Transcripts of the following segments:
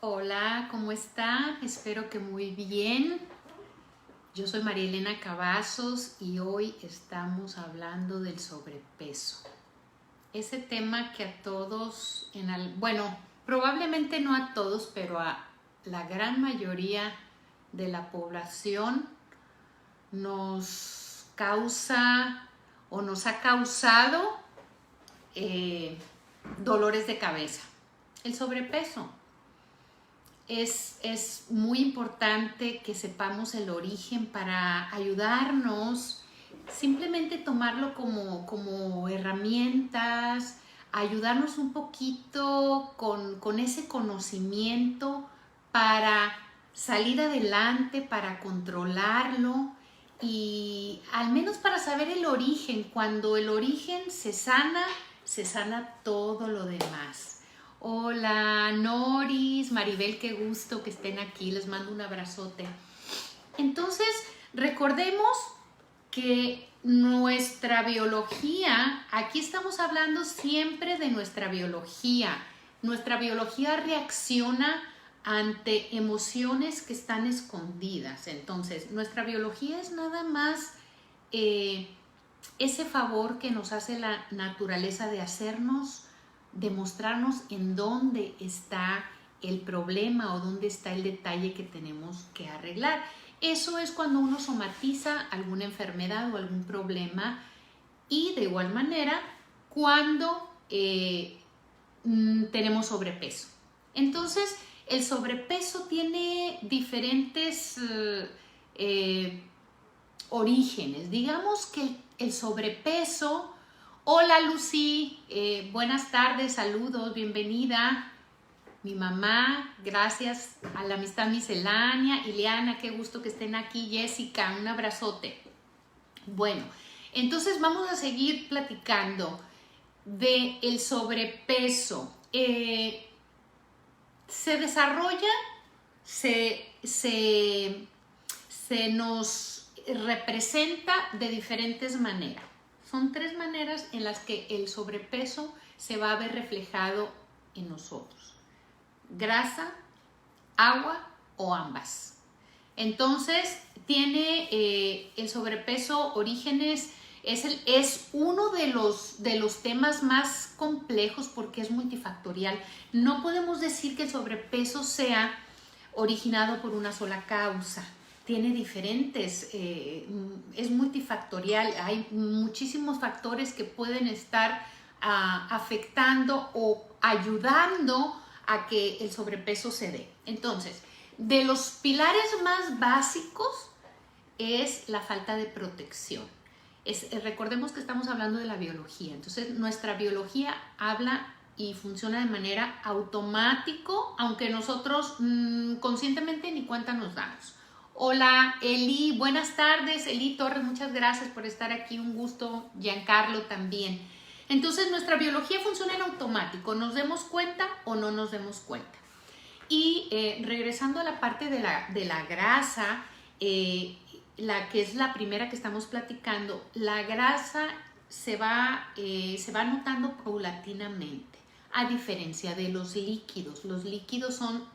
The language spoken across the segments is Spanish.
Hola, ¿cómo está? Espero que muy bien. Yo soy María Elena Cavazos y hoy estamos hablando del sobrepeso. Ese tema que a todos, bueno, probablemente no a todos, pero a la gran mayoría de la población nos causa o nos ha causado dolores de cabeza. El sobrepeso. Es muy importante que sepamos el origen para ayudarnos, simplemente tomarlo como herramientas, ayudarnos un poquito con ese conocimiento para salir adelante, para controlarlo y al menos para saber el origen. Cuando el origen se sana todo lo demás. Hola Noris, Maribel, qué gusto que estén aquí, les mando un abrazote. Entonces, recordemos que nuestra biología, aquí estamos hablando siempre de nuestra biología. Nuestra biología reacciona ante emociones que están escondidas. Entonces, nuestra biología es nada más ese favor que nos hace la naturaleza de mostrarnos en dónde está el problema o dónde está el detalle que tenemos que arreglar. Eso es cuando uno somatiza alguna enfermedad o algún problema, y de igual manera cuando tenemos sobrepeso. Entonces, el sobrepeso tiene diferentes orígenes. Digamos que el sobrepeso... Hola Lucy, buenas tardes, saludos, bienvenida. Mi mamá, gracias a la amistad miscelánea. Ileana, qué gusto que estén aquí. Jessica, un abrazote. Bueno, entonces vamos a seguir platicando del sobrepeso. Se desarrolla, se nos representa de diferentes maneras. Son tres maneras en las que el sobrepeso se va a ver reflejado en nosotros: grasa, agua o ambas. Entonces, tiene el sobrepeso orígenes, es uno de los temas más complejos porque es multifactorial. No podemos decir que el sobrepeso sea originado por una sola causa. Tiene diferentes, es multifactorial, hay muchísimos factores que pueden estar afectando o ayudando a que el sobrepeso se dé. Entonces, de los pilares más básicos es la falta de protección. Recordemos que estamos hablando de la biología, entonces nuestra biología habla y funciona de manera automático, aunque nosotros conscientemente ni cuenta nos damos. Hola Eli, buenas tardes. Eli Torres, muchas gracias por estar aquí, un gusto. Giancarlo también. Entonces nuestra biología funciona en automático, nos demos cuenta o no nos demos cuenta. Y regresando a la parte de la grasa, la que es la primera que estamos platicando, la grasa se va notando paulatinamente, a diferencia de los líquidos. Los líquidos son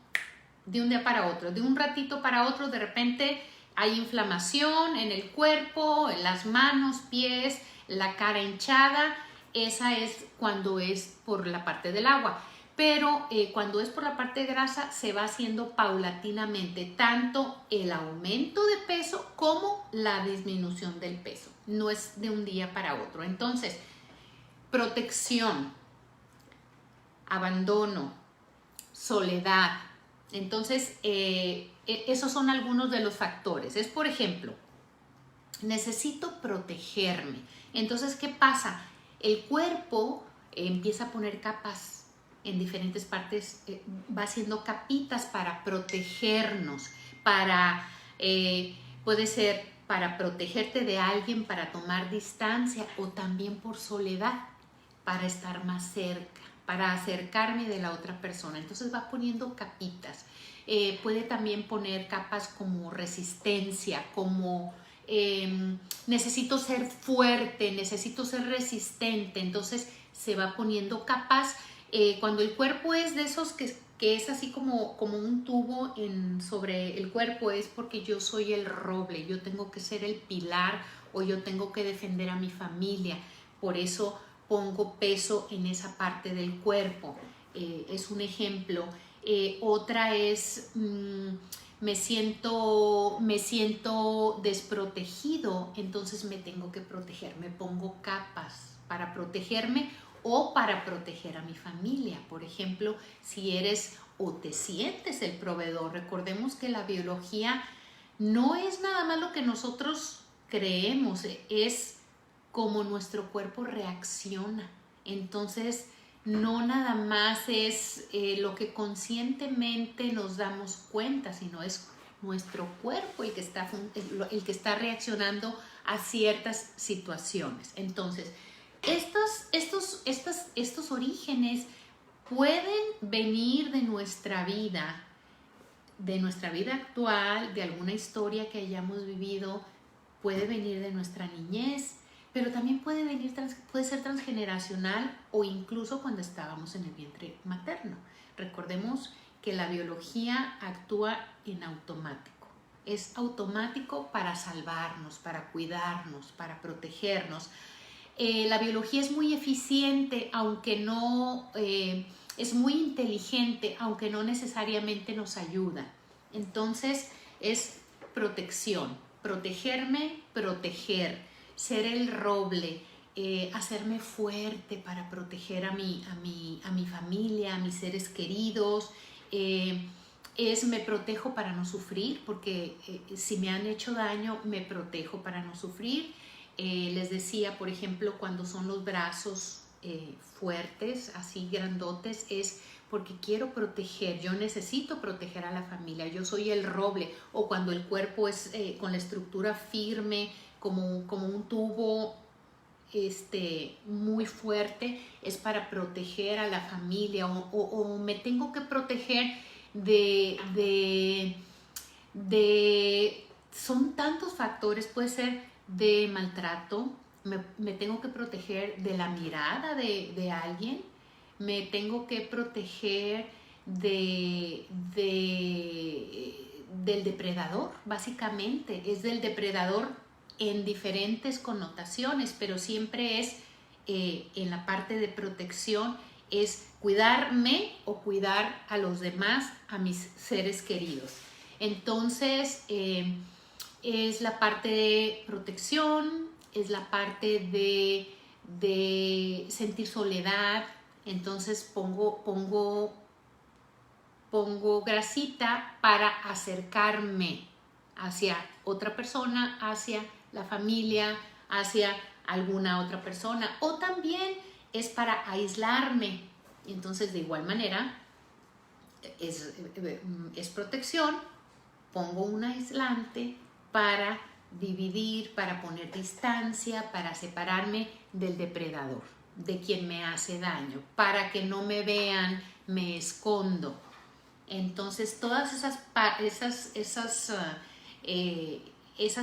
de un día para otro, de un ratito para otro. De repente hay inflamación en el cuerpo, en las manos, pies, la cara hinchada. Esa es cuando es por la parte del agua, pero cuando es por la parte de grasa se va haciendo paulatinamente, tanto el aumento de peso como la disminución del peso, no es de un día para otro. Entonces, protección, abandono, soledad. Entonces, esos son algunos de los factores. Es, por ejemplo, necesito protegerme. Entonces, ¿qué pasa? El cuerpo empieza a poner capas en diferentes partes, va haciendo capitas para protegernos, puede ser para protegerte de alguien, para tomar distancia, o también por soledad, para estar más cerca, para acercarme de la otra persona. Entonces va poniendo capitas. Puede también poner capas como resistencia, como necesito ser fuerte, necesito ser resistente. Entonces se va poniendo capas Cuando el cuerpo es de esos que es así como un tubo sobre el cuerpo, es porque yo soy el roble, yo tengo que ser el pilar o yo tengo que defender a mi familia. Por eso pongo peso en esa parte del cuerpo. Es un ejemplo. Otra es me siento desprotegido, entonces me tengo que proteger, me pongo capas para protegerme o para proteger a mi familia. Por ejemplo, si eres o te sientes el proveedor, recordemos que la biología no es nada más lo que nosotros creemos, es cómo nuestro cuerpo reacciona. Entonces, no nada más es lo que conscientemente nos damos cuenta, sino es nuestro cuerpo el que está reaccionando a ciertas situaciones. Entonces, estos orígenes pueden venir de nuestra vida actual, de alguna historia que hayamos vivido, puede venir de nuestra niñez, pero también puede ser transgeneracional o incluso cuando estábamos en el vientre materno. Recordemos que la biología actúa en automático. Es automático para salvarnos, para cuidarnos, para protegernos. La biología es muy eficiente, aunque no es muy inteligente, aunque no necesariamente nos ayuda. Entonces es protección, protegerme, proteger, ser el roble, hacerme fuerte para proteger a mi familia, a mis seres queridos. Me protejo para no sufrir, porque si me han hecho daño, me protejo para no sufrir. Les decía, por ejemplo, cuando son los brazos fuertes, así grandotes, es porque quiero proteger, yo necesito proteger a la familia, yo soy el roble. O cuando el cuerpo es con la estructura firme, como un tubo muy fuerte, es para proteger a la familia, o me tengo que proteger son tantos factores, puede ser de maltrato, me tengo que proteger de la mirada de alguien, me tengo que proteger del depredador, básicamente, es del depredador en diferentes connotaciones, pero siempre es en la parte de protección, es cuidarme o cuidar a los demás, a mis seres queridos. Entonces, es la parte de protección, es la parte de sentir soledad. Entonces pongo grasita para acercarme hacia otra persona, hacia la familia, hacia alguna otra persona, o también es para aislarme. Entonces, de igual manera, es protección, pongo un aislante para dividir, para poner distancia, para separarme del depredador, de quien me hace daño, para que no me vean, me escondo. Entonces, todas esas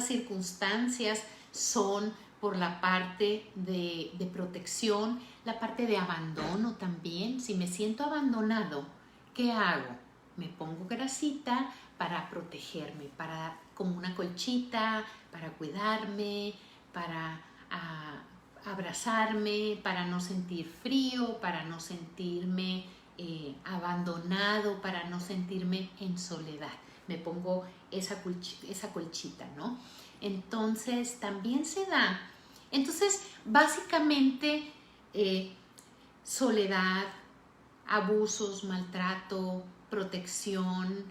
circunstancias son por la parte de protección, la parte de abandono también. Si me siento abandonado, ¿qué hago? Me pongo grasita para protegerme, como una colchita, para cuidarme, para abrazarme, para no sentir frío, para no sentirme abandonado, para no sentirme en soledad. Me pongo esa colchita, ¿no? Entonces, también se da. Entonces, básicamente, soledad, abusos, maltrato, protección,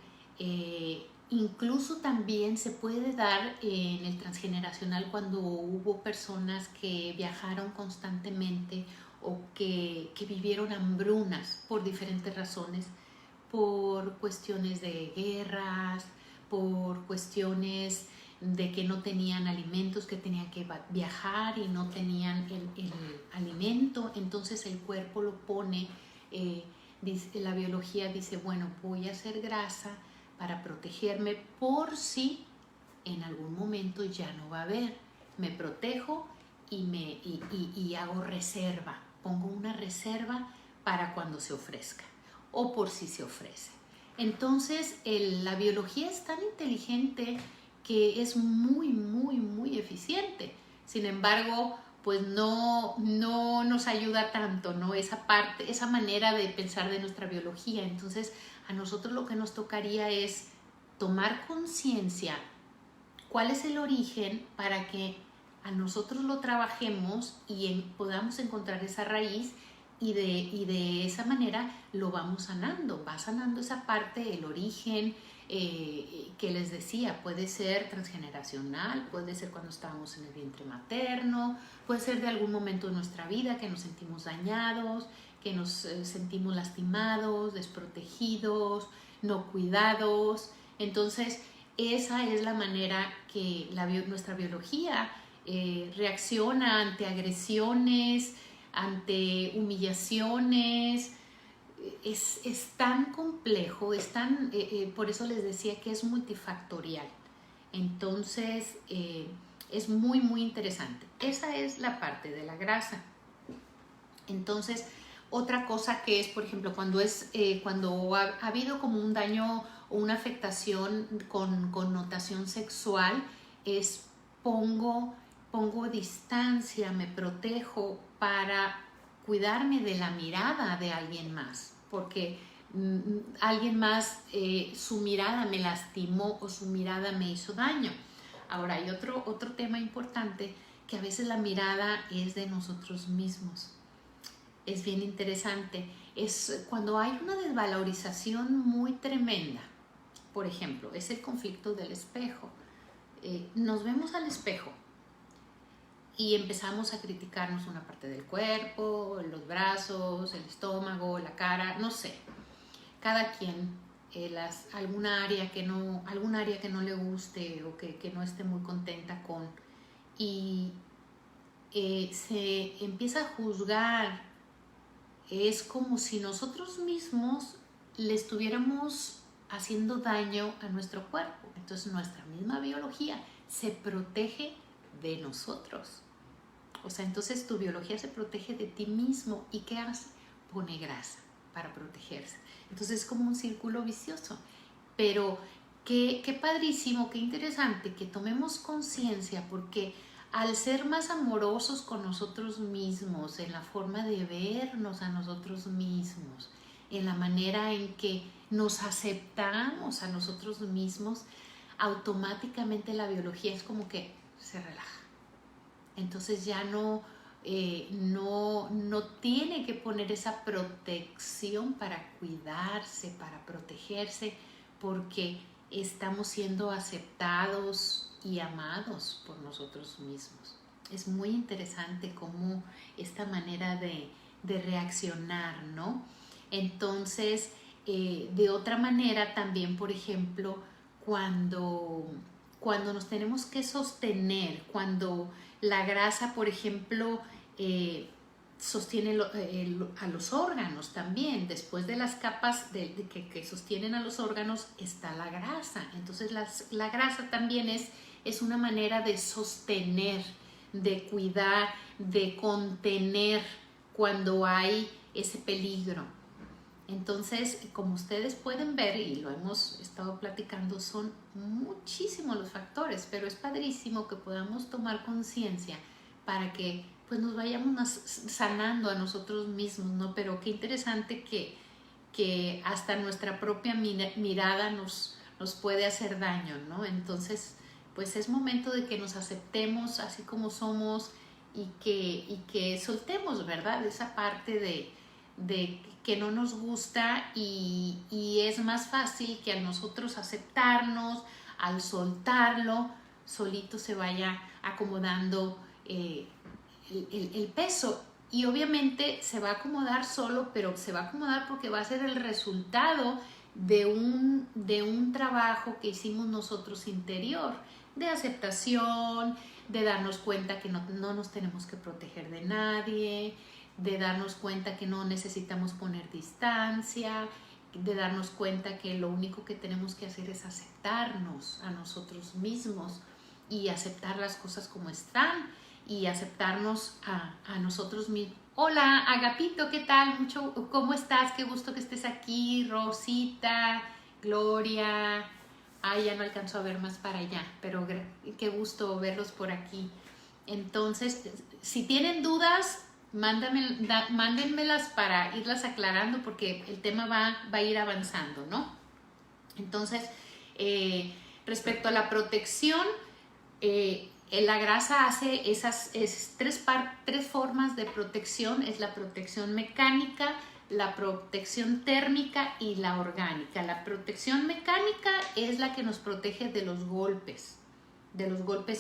incluso también se puede dar en el transgeneracional cuando hubo personas que viajaron constantemente o que vivieron hambrunas por diferentes razones, por cuestiones de guerras, por cuestiones de que no tenían alimentos, que tenían que viajar y no tenían el alimento. Entonces el cuerpo lo pone, la biología dice, bueno, voy a hacer grasa para protegerme por si en algún momento ya no va a haber. Me protejo y hago reserva, pongo una reserva para cuando se ofrezca o por si se ofrece. Entonces, la biología es tan inteligente que es muy, muy, muy eficiente. Sin embargo, pues no nos ayuda tanto, ¿no? Esa parte, esa manera de pensar de nuestra biología. Entonces, a nosotros lo que nos tocaría es tomar conciencia cuál es el origen para que a nosotros lo trabajemos y podamos encontrar esa raíz y de esa manera lo vamos sanando. Va sanando esa parte, el origen que les decía, puede ser transgeneracional, puede ser cuando estábamos en el vientre materno, puede ser de algún momento de nuestra vida que nos sentimos dañados, que nos sentimos lastimados, desprotegidos, no cuidados. Entonces, esa es la manera que nuestra biología reacciona ante agresiones, ante humillaciones. Es tan complejo, por eso les decía que es multifactorial. Entonces, es muy, muy interesante. Esa es la parte de la grasa. Entonces, otra cosa que es, por ejemplo, cuando ha habido como un daño o una afectación con connotación sexual, es pongo distancia, me protejo para cuidarme de la mirada de alguien más, porque alguien más, su mirada me lastimó o su mirada me hizo daño. Ahora, hay otro tema importante, que a veces la mirada es de nosotros mismos. Es bien interesante. Es cuando hay una desvalorización muy tremenda. Por ejemplo, es el conflicto del espejo. Nos vemos al espejo y empezamos a criticarnos una parte del cuerpo, los brazos, el estómago, la cara, no sé. Cada quien, algún área que no le guste o que no esté muy contenta con. Y se empieza a juzgar. Es como si nosotros mismos le estuviéramos haciendo daño a nuestro cuerpo. Entonces nuestra misma biología se protege de nosotros. O sea, entonces tu biología se protege de ti mismo. ¿Y qué hace? Pone grasa para protegerse. Entonces es como un círculo vicioso. Pero qué padrísimo, qué interesante que tomemos conciencia, porque al ser más amorosos con nosotros mismos, en la forma de vernos a nosotros mismos, en la manera en que nos aceptamos a nosotros mismos, automáticamente la biología es como que se relaja. Entonces ya no tiene que poner esa protección para cuidarse, para protegerse, porque estamos siendo aceptados y amados por nosotros mismos. Es muy interesante cómo esta manera de reaccionar, ¿no? Entonces, de otra manera también, por ejemplo, cuando nos tenemos que sostener, cuando la grasa, por ejemplo, sostiene a los órganos también. Después de las capas que sostienen a los órganos está la grasa. Entonces la grasa también es una manera de sostener, de cuidar, de contener cuando hay ese peligro. Entonces, como ustedes pueden ver, y lo hemos estado platicando, son muchísimos los factores, pero es padrísimo que podamos tomar conciencia para que pues nos vayamos sanando a nosotros mismos, ¿no? Pero qué interesante que hasta nuestra propia mirada nos puede hacer daño, ¿no? Entonces, pues es momento de que nos aceptemos así como somos y que soltemos, ¿verdad? Esa parte de que no nos gusta y es más fácil que al nosotros aceptarnos, al soltarlo, solito se vaya acomodando el peso. Y obviamente se va a acomodar solo, pero se va a acomodar porque va a ser el resultado de un trabajo que hicimos nosotros interior, de aceptación, de darnos cuenta que no nos tenemos que proteger de nadie, de darnos cuenta que no necesitamos poner distancia, de darnos cuenta que lo único que tenemos que hacer es aceptarnos a nosotros mismos y aceptar las cosas como están y aceptarnos a nosotros Hola, Agapito, ¿qué tal? ¿Cómo estás? Qué gusto que estés aquí. Rosita, Gloria. Ay, ya no alcanzo a ver más para allá, pero qué gusto verlos por aquí. Entonces, si tienen dudas, mándenmelas para irlas aclarando porque el tema va a ir avanzando, ¿no? Entonces, respecto a la protección, la grasa hace esas tres formas de protección. Es la protección mecánica, la protección térmica y la orgánica. La protección mecánica es la que nos protege de los golpes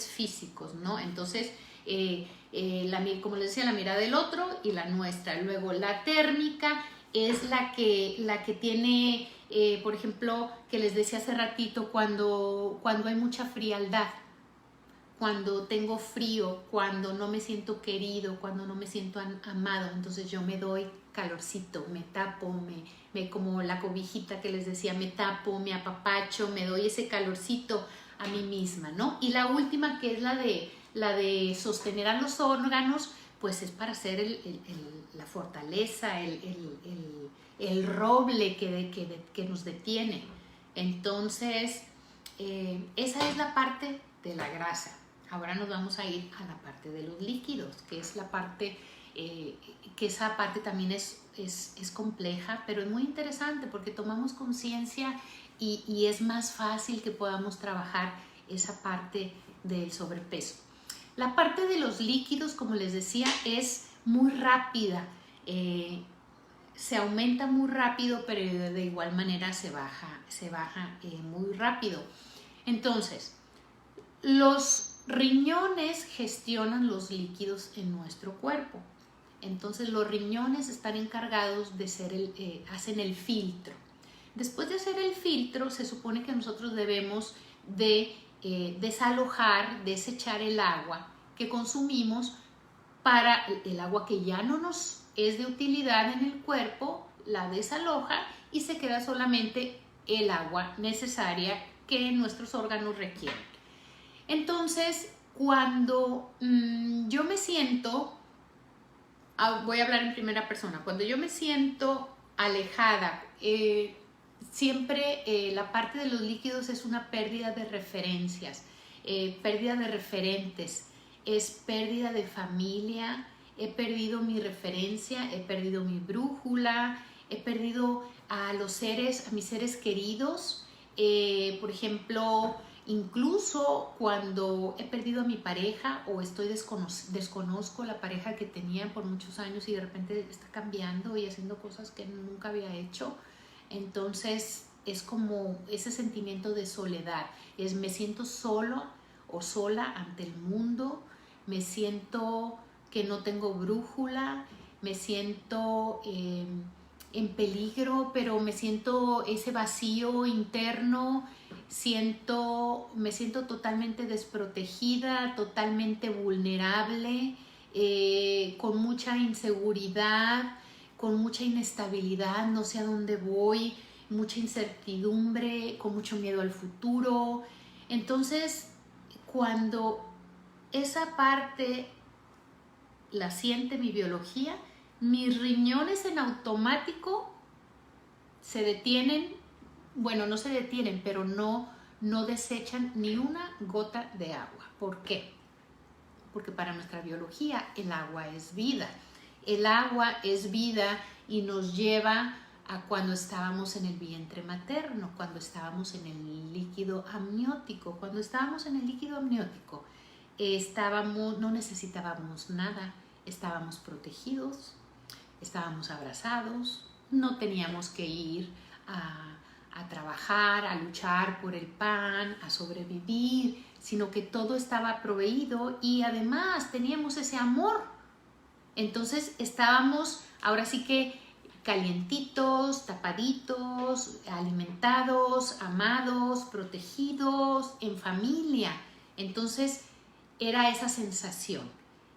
físicos, ¿no? Entonces, como les decía, la mirada del otro y la nuestra. Luego, la térmica es la que tiene, por ejemplo, que les decía hace ratito, cuando hay mucha frialdad, cuando tengo frío, cuando no me siento querido, cuando no me siento amado, entonces yo me doy calorcito, me tapo, como la cobijita que les decía, me tapo, me apapacho, me doy ese calorcito a mí misma, ¿no? Y la última, que es la de sostener a los órganos, pues es para hacer la fortaleza, el roble que nos detiene. Entonces, esa es la parte de la grasa. Ahora nos vamos a ir a la parte de los líquidos, que es la parte, que esa parte también es compleja, pero es muy interesante porque tomamos conciencia y es más fácil que podamos trabajar esa parte del sobrepeso. La parte de los líquidos, como les decía, es muy rápida, se aumenta muy rápido, pero de igual manera se baja muy rápido. Entonces, los riñones gestionan los líquidos en nuestro cuerpo. Entonces los riñones están encargados de hacen el filtro. Después de hacer el filtro, se supone que nosotros debemos de desechar el agua que consumimos, para el agua que ya no nos es de utilidad en el cuerpo, la desaloja y se queda solamente el agua necesaria que nuestros órganos requieren. Entonces, cuando yo me siento, voy a hablar en primera persona, cuando yo me siento alejada, siempre la parte de los líquidos es una pérdida de referencias, pérdida de referentes, es pérdida de familia, he perdido mi referencia, he perdido mi brújula, he perdido a mis seres queridos, por ejemplo, incluso cuando he perdido a mi pareja o desconozco la pareja que tenía por muchos años y de repente está cambiando y haciendo cosas que nunca había hecho. Entonces es como ese sentimiento de soledad. Me siento solo o sola ante el mundo, me siento que no tengo brújula, me siento en peligro, pero me siento ese vacío interno. Me siento totalmente desprotegida, totalmente vulnerable, con mucha inseguridad, con mucha inestabilidad, no sé a dónde voy, mucha incertidumbre, con mucho miedo al futuro. Entonces, cuando esa parte la siente mi biología, mis riñones en automático se detienen. Bueno, no se detienen, pero no desechan ni una gota de agua. ¿Por qué? Porque para nuestra biología el agua es vida. El agua es vida y nos lleva a cuando estábamos en el vientre materno, cuando estábamos en el líquido amniótico. Cuando estábamos en el líquido amniótico, no necesitábamos nada, estábamos protegidos, estábamos abrazados, no teníamos que ir a trabajar, a luchar por el pan, a sobrevivir, sino que todo estaba proveído y además teníamos ese amor. Entonces estábamos ahora sí que calientitos, tapaditos, alimentados, amados, protegidos, en familia. Entonces era esa sensación.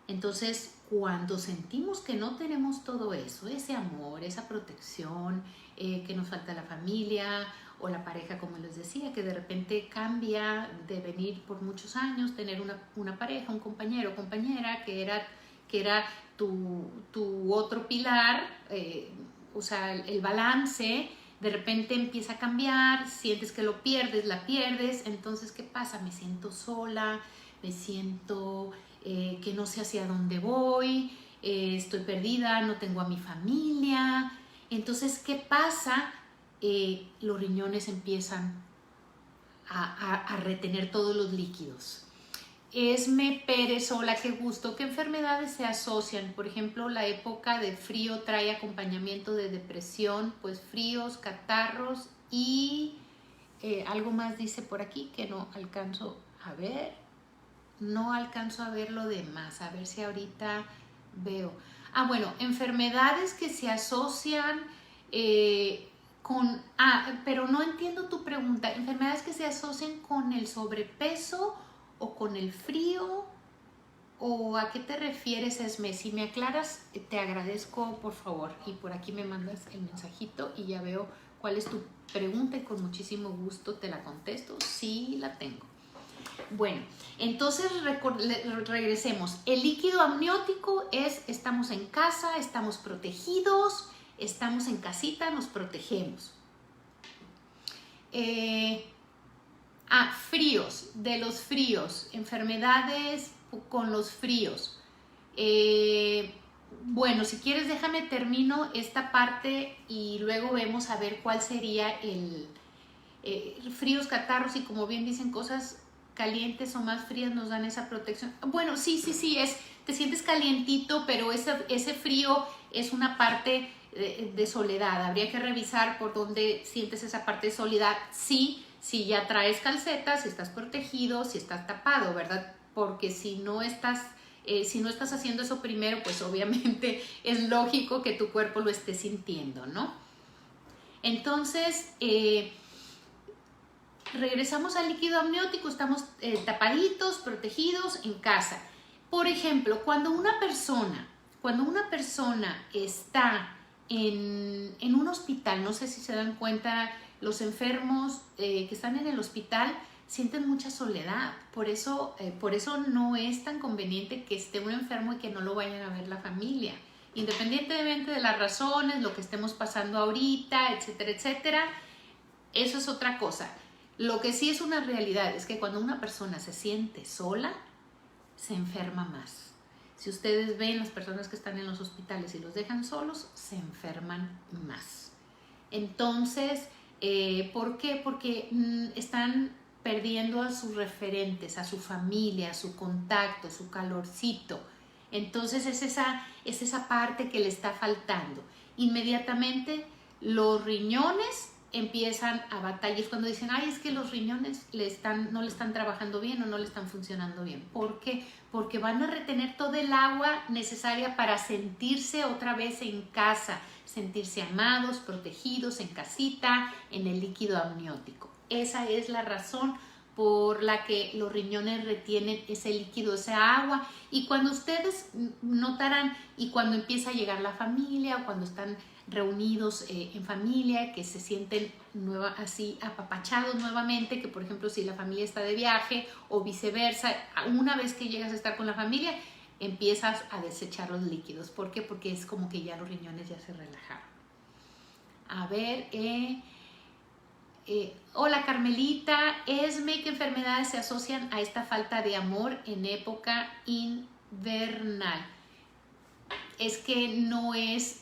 Entonces, cuando sentimos que no tenemos todo eso, ese amor, esa protección, que nos falta la familia o la pareja, como les decía, que de repente cambia de venir por muchos años, tener una pareja, un compañero o compañera que era tu otro pilar, o sea, el balance, de repente empieza a cambiar, sientes que lo pierdes, la pierdes, entonces ¿qué pasa? Me siento sola, me siento que no sé hacia dónde voy, estoy perdida, no tengo a mi familia. Entonces, ¿qué pasa? Los riñones empiezan a retener todos los líquidos. Esme Pérez, hola, qué gusto. ¿Qué enfermedades se asocian? Por ejemplo, la época de frío trae acompañamiento de depresión, pues fríos, catarros y algo más dice por aquí que no alcanzo a ver. No alcanzo a ver lo demás, a ver si ahorita veo. Ah, bueno, enfermedades que se asocian con... pero no entiendo tu pregunta. ¿Enfermedades que se asocian con el sobrepeso o con el frío? ¿O a qué te refieres, Esme? Si me aclaras, te agradezco, por favor. Y por aquí me mandas el mensajito y ya veo cuál es tu pregunta y con muchísimo gusto te la contesto. Sí, la tengo. Bueno, entonces regresemos. El líquido amniótico es, estamos en casa, estamos protegidos, estamos en casita, nos protegemos. Fríos, de los fríos, enfermedades con los fríos. Bueno, si quieres déjame termino esta parte y luego vemos a ver cuál sería el fríos, catarros y como bien dicen cosas calientes o más frías nos dan esa protección. Bueno, sí, te sientes calientito, pero ese frío es una parte de soledad. Habría que revisar por dónde sientes esa parte de soledad. Sí, si ya traes calcetas, si estás protegido, si estás tapado, ¿verdad? Porque si no estás haciendo eso primero, pues obviamente es lógico que tu cuerpo lo esté sintiendo, ¿no? Entonces, regresamos al líquido amniótico, estamos tapaditos, protegidos en casa. Por ejemplo, cuando una persona está en un hospital, no sé si se dan cuenta, los enfermos que están en el hospital sienten mucha soledad. Por eso no es tan conveniente que esté un enfermo y que no lo vayan a ver la familia. Independientemente de las razones, lo que estemos pasando ahorita, etcétera, etcétera, eso es otra cosa. Lo que sí es una realidad es que cuando una persona se siente sola, se enferma más. Si ustedes ven las personas que están en los hospitales y los dejan solos, se enferman más. Entonces, ¿por qué? Porque están perdiendo a sus referentes, a su familia, a su contacto, su calorcito. Entonces es esa parte que le está faltando. Inmediatamente los riñones empiezan a batallar. Cuando dicen, ay, es que los riñones no le están trabajando bien o no le están funcionando bien. ¿Por qué? Porque van a retener todo el agua necesaria para sentirse otra vez en casa, sentirse amados, protegidos, en casita, en el líquido amniótico. Esa es la razón por la que los riñones retienen ese líquido, esa agua. Y cuando ustedes notarán, y cuando empieza a llegar la familia o cuando están reunidos en familia, que se sienten así apapachados nuevamente, que por ejemplo si la familia está de viaje o viceversa, una vez que llegas a estar con la familia, empiezas a desechar los líquidos. ¿Por qué? Porque es como que ya los riñones ya se relajaron. A ver, hola Carmelita, Esme, ¿qué enfermedades se asocian a esta falta de amor en época invernal? Es que no es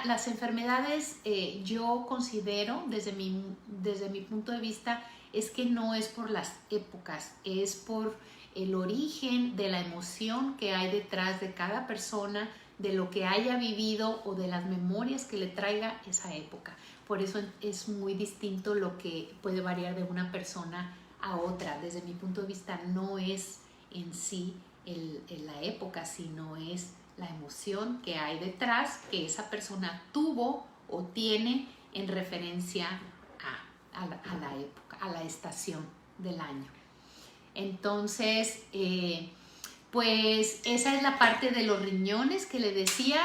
las enfermedades, yo considero desde mi punto de vista, es que no es por las épocas, es por el origen de la emoción que hay detrás de cada persona, de lo que haya vivido o de las memorias que le traiga esa época. Por eso es muy distinto lo que puede variar de una persona a otra. Desde mi punto de vista no es en sí la época, sino es la emoción que hay detrás que esa persona tuvo o tiene en referencia a la época, a la estación del año. Entonces, pues esa es la parte de los riñones que le decía.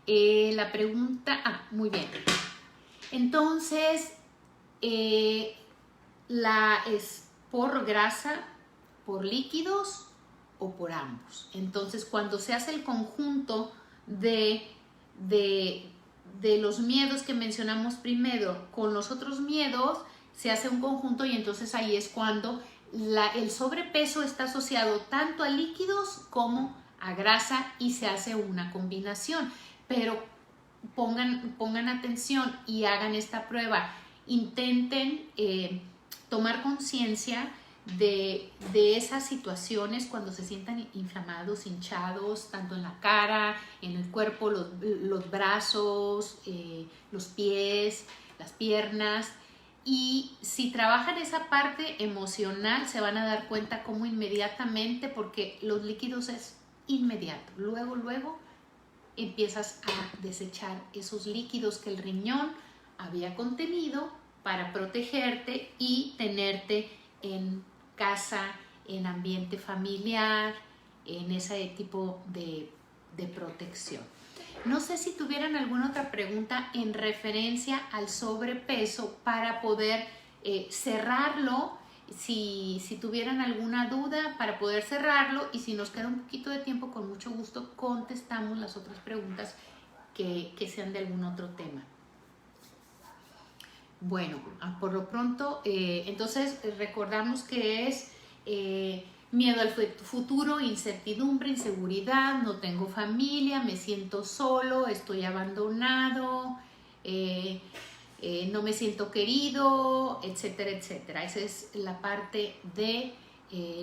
La pregunta, muy bien. Entonces, es por grasa, por líquidos o por ambos. Entonces, cuando se hace el conjunto de los miedos que mencionamos primero con los otros miedos, se hace un conjunto y entonces ahí es cuando el sobrepeso está asociado tanto a líquidos como a grasa y se hace una combinación. Pero pongan atención y hagan esta prueba. Intenten tomar conciencia de esas situaciones cuando se sientan inflamados, hinchados, tanto en la cara, en el cuerpo, los brazos, los pies, las piernas. Y si trabajan esa parte emocional, se van a dar cuenta cómo inmediatamente, porque los líquidos es inmediato, luego empiezas a desechar esos líquidos que el riñón había contenido para protegerte y tenerte en casa, en ambiente familiar, en ese tipo de protección. No sé si tuvieran alguna otra pregunta en referencia al sobrepeso para poder cerrarlo, si tuvieran alguna duda para poder cerrarlo, y si nos queda un poquito de tiempo, con mucho gusto contestamos las otras preguntas que sean de algún otro tema. Bueno, por lo pronto, entonces recordamos que es miedo al futuro, incertidumbre, inseguridad, no tengo familia, me siento solo, estoy abandonado, no me siento querido, etcétera, etcétera. Esa es la parte de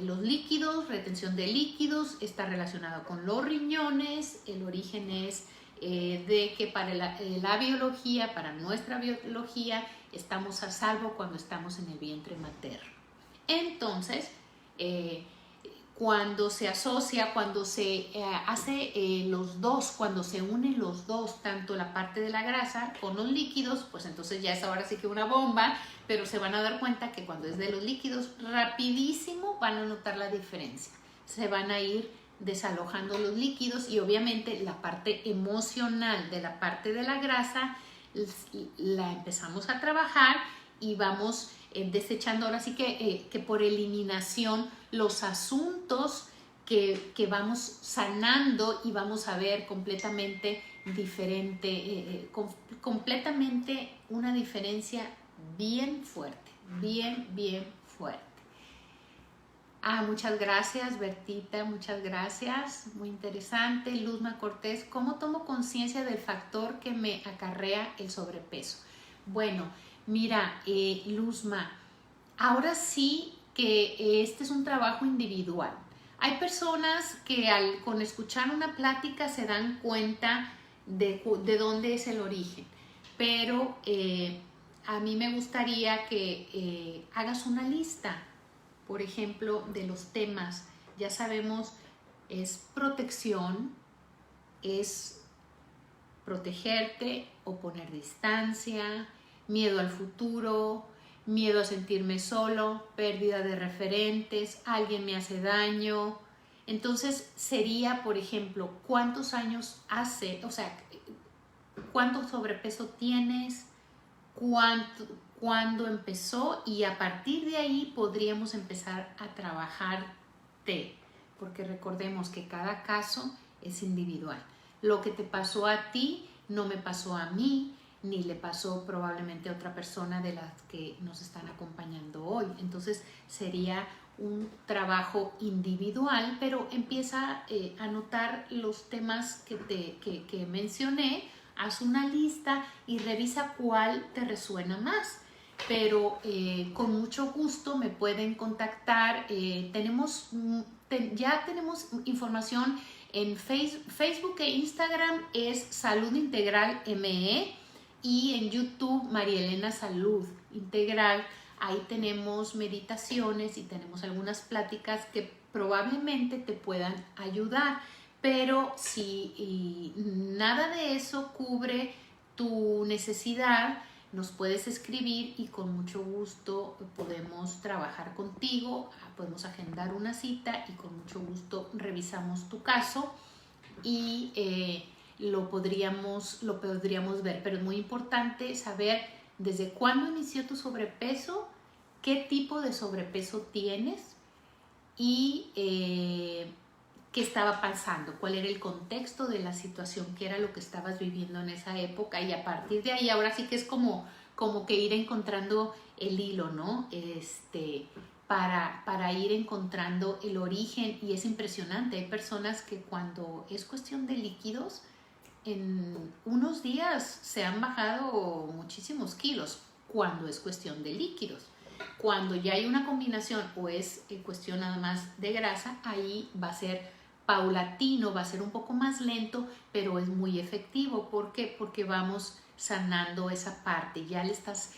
los líquidos, retención de líquidos, está relacionado con los riñones. El origen es de que para la biología, para nuestra biología, estamos a salvo cuando estamos en el vientre materno. Entonces, cuando se asocia, cuando se hace los dos, cuando se unen los dos, tanto la parte de la grasa con los líquidos, pues entonces ya es ahora sí que una bomba, pero se van a dar cuenta que cuando es de los líquidos, rapidísimo van a notar la diferencia. Se van a ir desalojando los líquidos y obviamente la parte emocional de la parte de la grasa la empezamos a trabajar y vamos desechando ahora sí que por eliminación los asuntos que vamos sanando, y vamos a ver completamente diferente, completamente una diferencia bien fuerte, bien fuerte. Muchas gracias, Bertita, muchas gracias, muy interesante. Luzma Cortés, ¿cómo tomo conciencia del factor que me acarrea el sobrepeso? Bueno, mira, Luzma, ahora sí que este es un trabajo individual. Hay personas que con escuchar una plática se dan cuenta de dónde es el origen, pero a mí me gustaría que hagas una lista, por ejemplo, de los temas. Ya sabemos, es protección, es protegerte o poner distancia, miedo al futuro, miedo a sentirme solo, pérdida de referentes, alguien me hace daño. Entonces sería, por ejemplo, ¿cuántos años hace? O sea, ¿cuánto sobrepeso tienes? ¿Cuándo empezó? Y a partir de ahí podríamos empezar a trabajarte, porque recordemos que cada caso es individual. Lo que te pasó a ti no me pasó a mí, ni le pasó probablemente a otra persona de las que nos están acompañando hoy. Entonces sería un trabajo individual, pero empieza a anotar los temas que mencioné, haz una lista y revisa cuál te resuena más. Pero con mucho gusto me pueden contactar. Ya tenemos información en Facebook e Instagram, es Salud Integral ME, y en YouTube María Elena Salud Integral. Ahí tenemos meditaciones y tenemos algunas pláticas que probablemente te puedan ayudar, pero si nada de eso cubre tu necesidad, nos puedes escribir y con mucho gusto podemos trabajar contigo, podemos agendar una cita y con mucho gusto revisamos tu caso y lo podríamos ver. Pero es muy importante saber desde cuándo inició tu sobrepeso, qué tipo de sobrepeso tienes y qué estaba pasando, cuál era el contexto de la situación, qué era lo que estabas viviendo en esa época, y a partir de ahí ahora sí que es como que ir encontrando el hilo, ¿no? Para ir encontrando el origen, y es impresionante, hay personas que cuando es cuestión de líquidos, en unos días se han bajado muchísimos kilos cuando es cuestión de líquidos. Cuando ya hay una combinación o es cuestión nada más de grasa, ahí va a ser paulatino, va a ser un poco más lento, pero es muy efectivo. ¿Por qué? Porque vamos sanando esa parte, ya le estás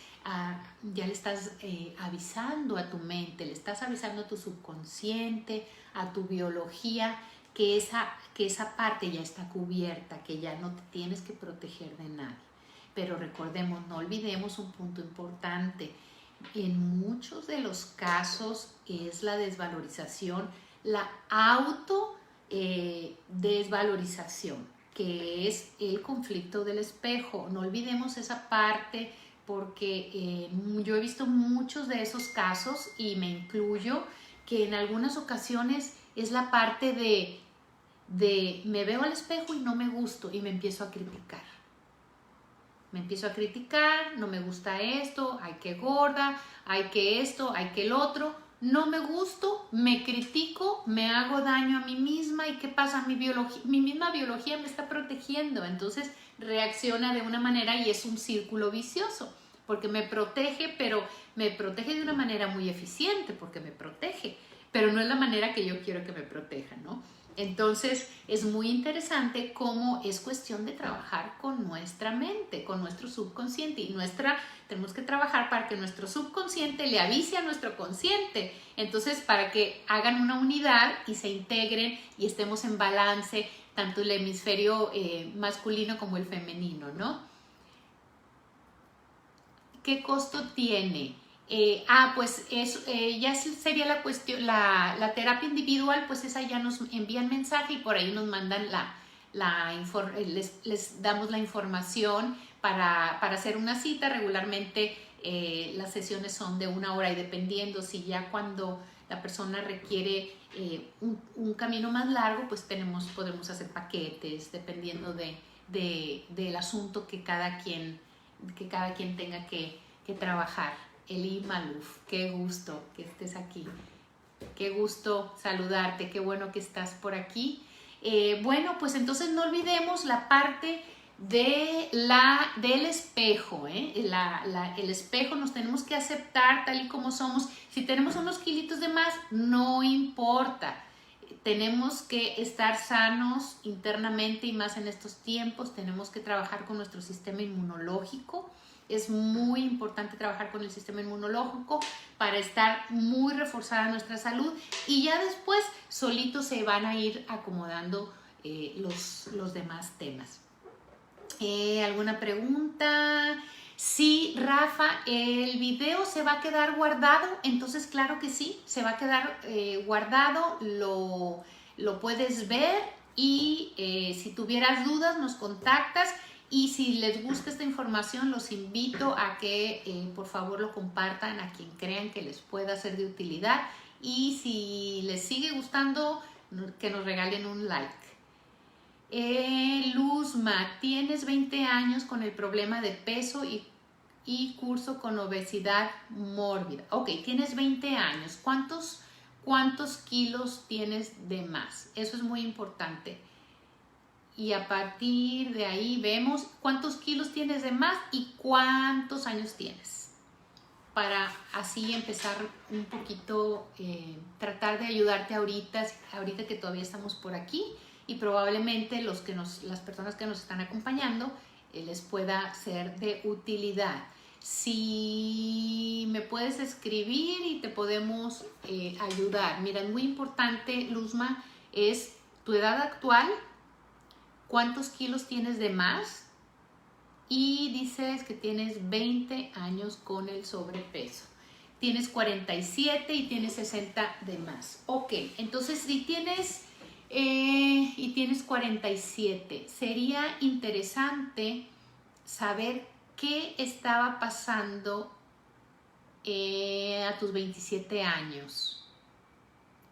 avisando a tu mente, le estás avisando a tu subconsciente, a tu biología, que esa parte ya está cubierta, que ya no te tienes que proteger de nadie. Pero recordemos, no olvidemos un punto importante. En muchos de los casos es la desvalorización, la desvalorización, que es el conflicto del espejo. No olvidemos esa parte, porque yo he visto muchos de esos casos, y me incluyo, que en algunas ocasiones es la parte de me veo al espejo y no me gusto, y me empiezo a criticar. No me gusta esto, ay que gorda, ay que esto, ay que el otro. No me gusto, me critico, me hago daño a mí misma, y ¿qué pasa? Mi misma biología me está protegiendo, entonces reacciona de una manera y es un círculo vicioso, porque me protege, pero me protege de una manera muy eficiente, porque me protege, pero no es la manera que yo quiero que me proteja, ¿no? Entonces es muy interesante cómo es cuestión de trabajar con nuestra mente, con nuestro subconsciente, y tenemos que trabajar para que nuestro subconsciente le avise a nuestro consciente, entonces para que hagan una unidad y se integren y estemos en balance, tanto el hemisferio masculino como el femenino, ¿no? ¿Qué costo tiene? Pues ya sería la cuestión, la terapia individual, pues esa ya nos envían mensaje y por ahí nos mandan les damos la información para hacer una cita. Regularmente las sesiones son de 1 hora, y dependiendo si ya cuando la persona requiere un camino más largo, pues podemos hacer paquetes, dependiendo del asunto que cada quien tenga que trabajar. Eli Maluf, qué gusto que estés aquí, qué gusto saludarte, qué bueno que estás por aquí. Bueno, pues entonces no olvidemos la parte del espejo, el espejo. Nos tenemos que aceptar tal y como somos. Si tenemos unos kilitos de más, no importa. Tenemos que estar sanos internamente, y más en estos tiempos. Tenemos que trabajar con nuestro sistema inmunológico. Es muy importante trabajar con el sistema inmunológico para estar muy reforzada nuestra salud, y ya después solitos se van a ir acomodando los demás temas. ¿Alguna pregunta? Sí, Rafa, ¿el video se va a quedar guardado? Entonces, claro que sí, se va a quedar guardado, lo puedes ver, y si tuvieras dudas nos contactas. Y si les gusta esta información, los invito a que por favor lo compartan a quien crean que les pueda ser de utilidad. Y si les sigue gustando, que nos regalen un like. Luzma, tienes 20 años con el problema de peso y curso con obesidad mórbida. Ok, tienes 20 años. ¿Cuántos kilos tienes de más? Eso es muy importante. Y a partir de ahí vemos cuántos kilos tienes de más y cuántos años tienes, para así empezar un poquito, tratar de ayudarte ahorita que todavía estamos por aquí, y probablemente las personas que nos están acompañando les pueda ser de utilidad. Si me puedes escribir y te podemos ayudar. Mira, es muy importante, Luzma, es tu edad actual, cuántos kilos tienes de más, y dices que tienes 20 años con el sobrepeso. Tienes 47 y tienes 60 de más. Ok, entonces si tienes 47, sería interesante saber qué estaba pasando a tus 27 años.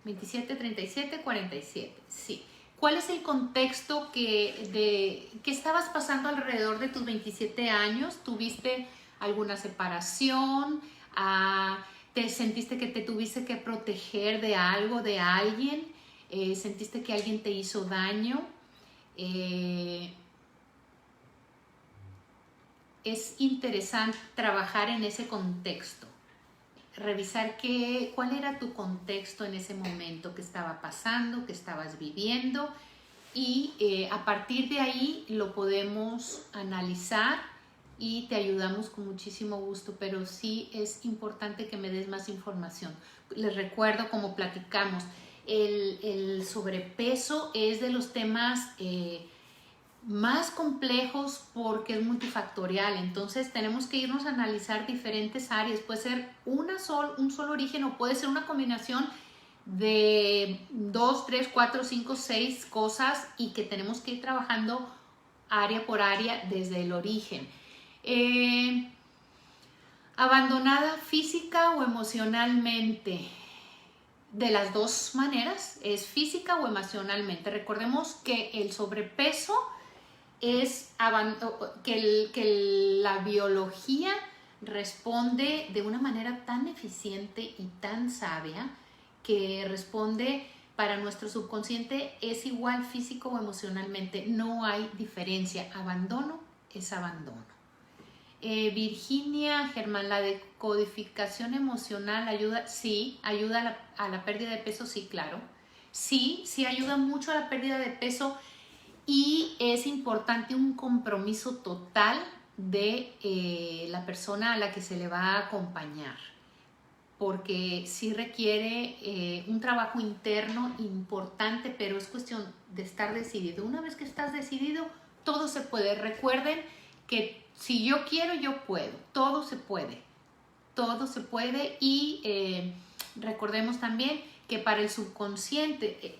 27, 37, 47, sí. ¿Cuál es el contexto que estabas pasando alrededor de tus 27 años? ¿Tuviste alguna separación? ¿Te sentiste que te tuviste que proteger de algo, de alguien? ¿Sentiste que alguien te hizo daño? Es interesante trabajar en ese contexto. Revisar cuál era tu contexto en ese momento, qué estaba pasando, qué estabas viviendo, y a partir de ahí lo podemos analizar y te ayudamos con muchísimo gusto, pero sí es importante que me des más información. Les recuerdo, como platicamos, el sobrepeso es de los temas más complejos porque es multifactorial, entonces tenemos que irnos a analizar diferentes áreas. Puede ser un solo origen, o puede ser una combinación de 2, 3, 4, 5, 6 cosas, y que tenemos que ir trabajando área por área desde el origen. Abandonada física o emocionalmente. De las dos maneras, es física o emocionalmente. Recordemos que el sobrepeso es que la biología responde de una manera tan eficiente y tan sabia, que responde para nuestro subconsciente, es igual físico o emocionalmente, no hay diferencia. Abandono es abandono. Virginia Germán, la decodificación emocional ayuda, sí, ayuda a la pérdida de peso, sí, claro. Sí ayuda mucho a la pérdida de peso. Y es importante un compromiso total de la persona a la que se le va a acompañar, porque sí requiere un trabajo interno importante, pero es cuestión de estar decidido. Una vez que estás decidido, todo se puede. Recuerden que si yo quiero, yo puedo. Todo se puede. Todo se puede. Y recordemos también que para el subconsciente...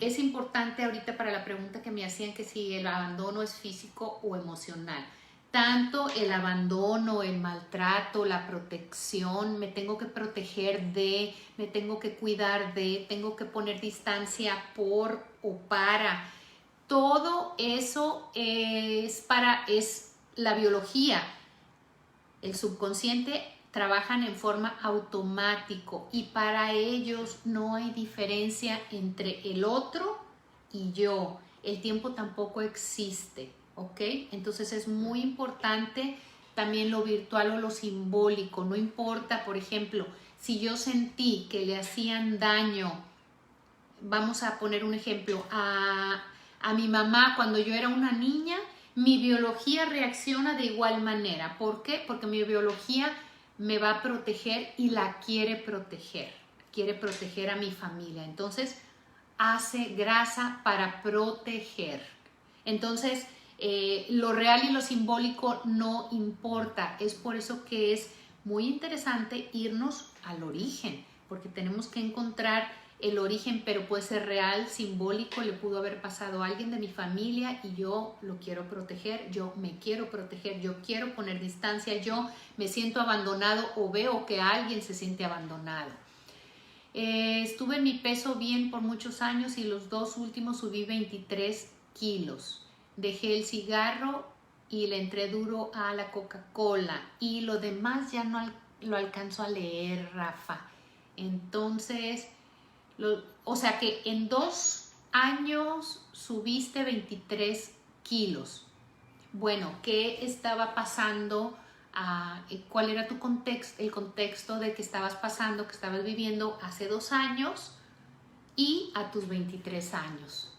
es importante ahorita para la pregunta que me hacían, que si el abandono es físico o emocional. Tanto el abandono, el maltrato, la protección, me tengo que proteger de, me tengo que cuidar de, tengo que poner distancia por o para. Todo eso es la biología. El subconsciente trabajan en forma automático, y para ellos no hay diferencia entre el otro y yo. El tiempo tampoco existe, ¿ok? Entonces es muy importante también lo virtual o lo simbólico. No importa, por ejemplo, si yo sentí que le hacían daño, vamos a poner un ejemplo, a mi mamá cuando yo era una niña, mi biología reacciona de igual manera. ¿Por qué? Porque mi biología me va a proteger y la quiere proteger a mi familia. Entonces, hace grasa para proteger. Entonces, lo real y lo simbólico no importa. Es por eso que es muy interesante irnos al origen, porque tenemos que encontrar el origen, pero puede ser real, simbólico. Le pudo haber pasado a alguien de mi familia y yo lo quiero proteger, yo me quiero proteger, yo quiero poner distancia, yo me siento abandonado o veo que alguien se siente abandonado. Estuve en mi peso bien por muchos años y los 2 últimos subí 23 kilos. Dejé el cigarro y le entré duro a la Coca-Cola, y lo demás ya no lo alcanzo a leer, Rafa. Entonces... o sea que en 2 años subiste 23 kilos. Bueno, ¿qué estaba pasando? ¿Cuál era tu contexto, el contexto de que estabas pasando, que estabas viviendo hace 2 años y a tus 23 años?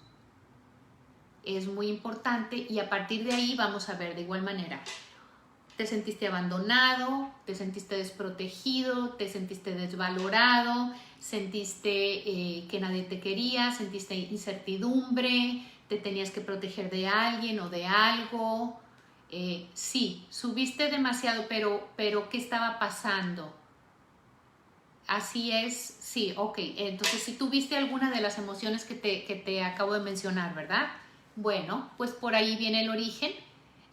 Es muy importante, y a partir de ahí vamos a ver de igual manera. ¿Te sentiste abandonado? ¿Te sentiste desprotegido? ¿Te sentiste desvalorado? ¿Sentiste que nadie te quería? ¿Sentiste incertidumbre? ¿Te tenías que proteger de alguien o de algo? Sí, subiste demasiado, pero ¿qué estaba pasando? Así es, sí, ok. Entonces, si tuviste alguna de las emociones que te acabo de mencionar, ¿verdad? Bueno, pues por ahí viene el origen.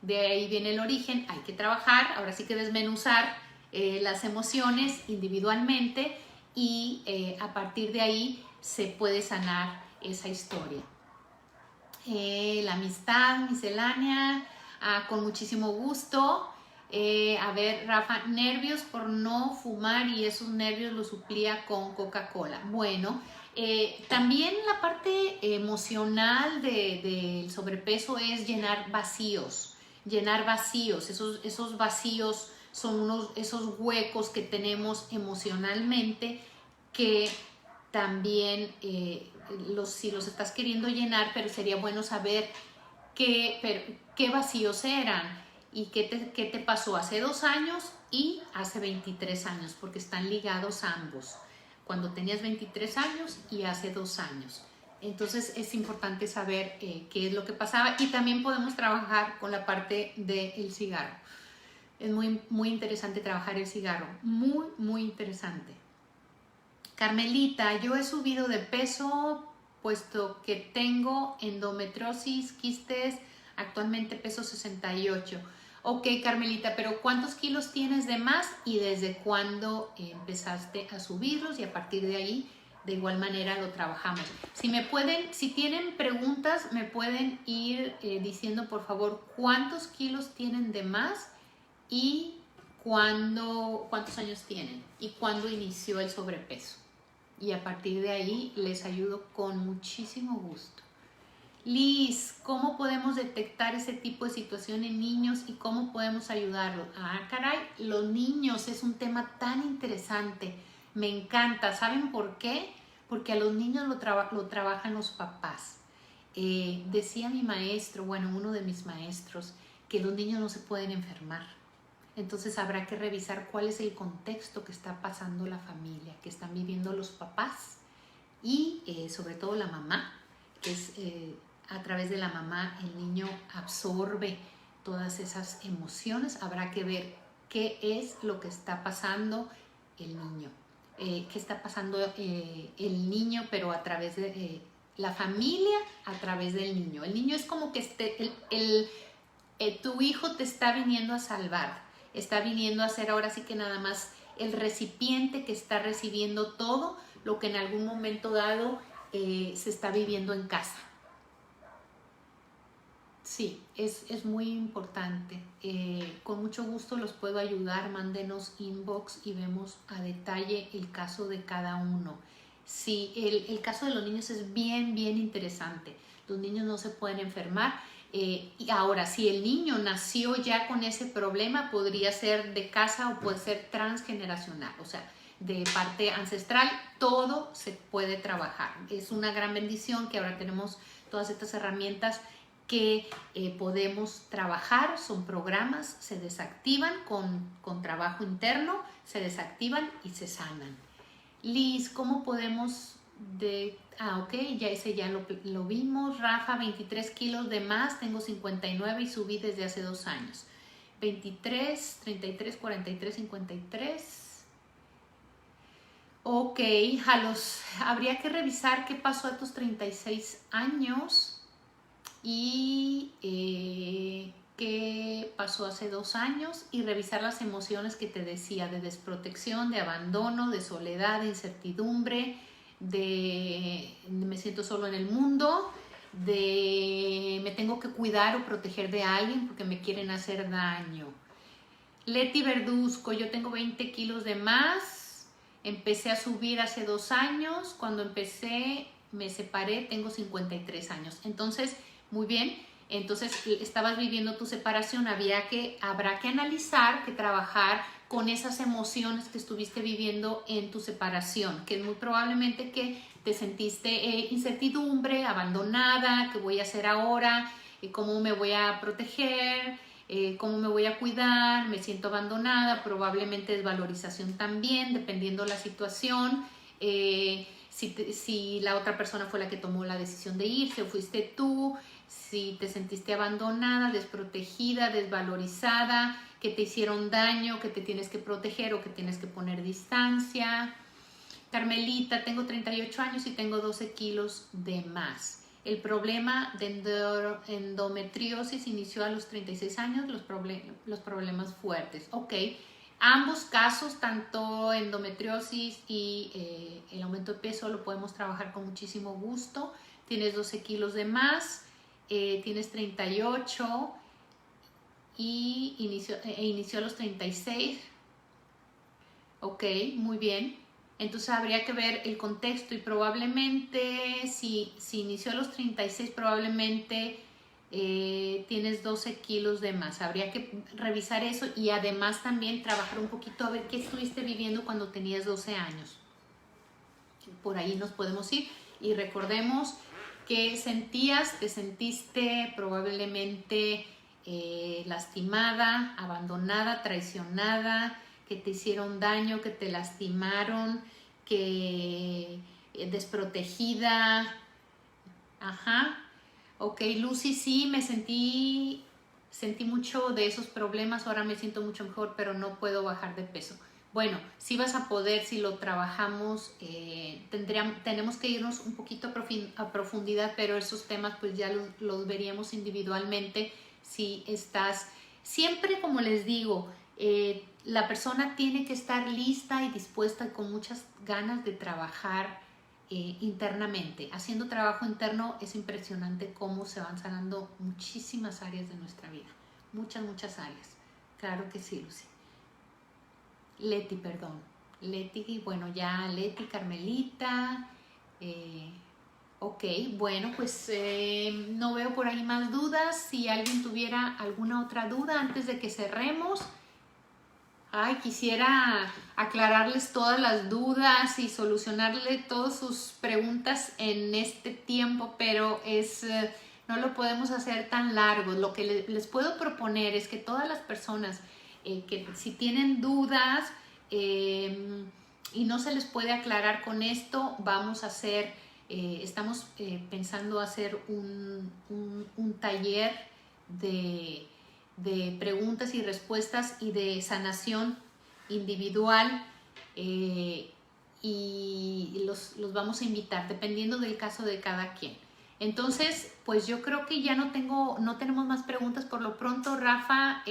De ahí viene el origen, hay que trabajar, ahora sí que desmenuzar las emociones individualmente, y a partir de ahí se puede sanar esa historia. La amistad miscelánea, con muchísimo gusto. A ver, Rafa, nervios por no fumar y esos nervios los suplía con Coca-Cola. Bueno, también la parte emocional del sobrepeso es llenar vacíos. Esos vacíos son esos huecos que tenemos emocionalmente que también si los estás queriendo llenar, pero sería bueno saber qué vacíos eran y qué te pasó hace 2 años y hace 23 años, porque están ligados ambos, cuando tenías 23 años y hace 2 años. Entonces es importante saber qué es lo que pasaba, y también podemos trabajar con la parte del cigarro. Es muy, muy interesante trabajar el cigarro, muy, muy interesante. Carmelita, yo he subido de peso puesto que tengo endometriosis, quistes, actualmente peso 68. Ok, Carmelita, pero ¿cuántos kilos tienes de más y desde cuándo empezaste a subirlos? Y a partir de ahí, de igual manera, lo trabajamos. Si tienen preguntas, me pueden ir diciendo, por favor, cuántos kilos tienen de más y cuántos años tienen y cuándo inició el sobrepeso. Y a partir de ahí les ayudo con muchísimo gusto. Liz, ¿cómo podemos detectar ese tipo de situación en niños y cómo podemos ayudarlos? Ah, caray, los niños es un tema tan interesante. Me encanta. ¿Saben por qué? Porque a los niños lo trabajan los papás. Decía mi maestro, uno de mis maestros, que los niños no se pueden enfermar. Entonces habrá que revisar cuál es el contexto que está pasando la familia, que están viviendo los papás y sobre todo la mamá, que es a través de la mamá el niño absorbe todas esas emociones. Habrá que ver qué es lo que está pasando el niño, qué está pasando el niño, pero a través de la familia, a través del niño. El niño es como que tu hijo te está viniendo a salvar. Está viniendo a ser ahora sí que nada más el recipiente que está recibiendo todo lo que en algún momento dado se está viviendo en casa. Sí, es muy importante. Con mucho gusto los puedo ayudar. Mándenos inbox y vemos a detalle el caso de cada uno. Sí, el caso de los niños es bien, bien interesante. Los niños no se pueden enfermar. Y ahora, si el niño nació ya con ese problema, podría ser de casa o puede ser transgeneracional, o sea, de parte ancestral. Todo se puede trabajar. Es una gran bendición que ahora tenemos todas estas herramientas que podemos trabajar. Son programas, se desactivan con trabajo interno, se desactivan y se sanan. Liz, ¿cómo podemos ok, ya lo vimos. Rafa, 23 kilos de más, tengo 59 y subí desde hace 2 años. 23, 33, 43, 53. Ok, habría que revisar qué pasó a tus 36 años y qué pasó hace 2 años y revisar las emociones que te decía, de desprotección, de abandono, de soledad, de incertidumbre, de me siento solo en el mundo, de me tengo que cuidar o proteger de alguien porque me quieren hacer daño. Leti Verduzco, yo tengo 20 kilos de más, empecé a subir hace 2 años, cuando empecé me separé, tengo 53 años. Entonces, muy bien, entonces estabas viviendo tu separación, habrá que analizar, que trabajar con esas emociones que estuviste viviendo en tu separación, que es muy probablemente que te sentiste incertidumbre, abandonada, ¿qué voy a hacer ahora? ¿Cómo me voy a proteger? ¿Cómo me voy a cuidar? Me siento abandonada, probablemente desvalorización también, dependiendo la situación. Si la otra persona fue la que tomó la decisión de irse o fuiste tú, si te sentiste abandonada, desprotegida, desvalorizada, que te hicieron daño, que te tienes que proteger o que tienes que poner distancia. Carmelita, tengo 38 años y tengo 12 kilos de más. El problema de endometriosis inició a los 36 años, los problemas fuertes. Ok, Ambos casos, tanto endometriosis y el aumento de peso, lo podemos trabajar con muchísimo gusto. Tienes 12 kilos de más, tienes 38 y inició a los 36. Ok, muy bien. Entonces habría que ver el contexto y probablemente si inició a los 36, probablemente tienes 12 kilos de más. Habría que revisar eso y además también trabajar un poquito a ver qué estuviste viviendo cuando tenías 12 años. Por ahí nos podemos ir y recordemos que te sentiste probablemente lastimada, abandonada, traicionada, que te hicieron daño, que te lastimaron, que desprotegida. Ajá. Ok, Lucy, sí, sentí mucho de esos problemas, ahora me siento mucho mejor, pero no puedo bajar de peso. Bueno, sí vas a poder, si lo trabajamos, tenemos que irnos un poquito a profundidad, pero esos temas pues ya los veríamos individualmente. Si estás, siempre como les digo, la persona tiene que estar lista y dispuesta y con muchas ganas de trabajar internamente. Haciendo trabajo interno es impresionante cómo se van sanando muchísimas áreas de nuestra vida. Muchas áreas. Claro que sí, Lucy. Leti, perdón. Leti, bueno, ya Leti, Carmelita. Ok, bueno, pues no veo por ahí más dudas. Si alguien tuviera alguna otra duda antes de que cerremos. Ay, quisiera aclararles todas las dudas y solucionarle todas sus preguntas en este tiempo, pero no lo podemos hacer tan largo. Lo que les puedo proponer es que todas las personas que si tienen dudas y no se les puede aclarar con esto, vamos a hacer, estamos pensando hacer un taller de preguntas y respuestas y de sanación individual y los vamos a invitar dependiendo del caso de cada quien. Entonces, pues yo creo que ya no tenemos más preguntas por lo pronto. Rafa,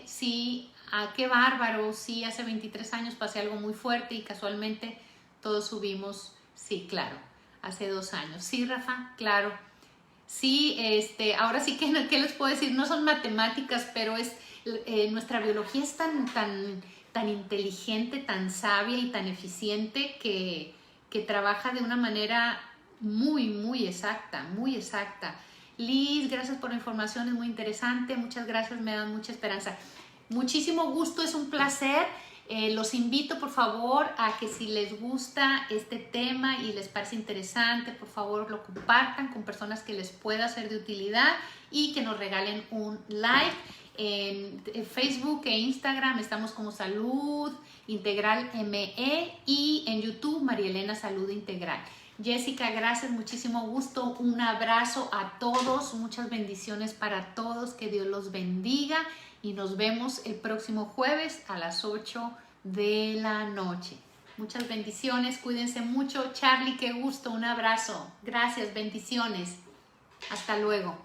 sí, qué bárbaro, sí, hace 23 años pasé algo muy fuerte y casualmente todos subimos, sí, claro, hace 2 años. Sí, Rafa, claro. Sí, ahora sí que, ¿qué les puedo decir? No son matemáticas, pero nuestra biología es tan inteligente, tan sabia y tan eficiente que trabaja de una manera muy exacta, muy exacta. Liz, gracias por la información, es muy interesante, muchas gracias, me dan mucha esperanza. Muchísimo gusto, es un placer. Los invito por favor a que si les gusta este tema y les parece interesante, por favor lo compartan con personas que les pueda ser de utilidad y que nos regalen un like. En Facebook e Instagram estamos como Salud Integral ME y en YouTube María Elena Salud Integral. Jessica, gracias, muchísimo gusto, un abrazo a todos, muchas bendiciones para todos, que Dios los bendiga y nos vemos el próximo jueves a las 8 de la noche. Muchas bendiciones, cuídense mucho. Charlie, qué gusto, un abrazo. Gracias, bendiciones. Hasta luego.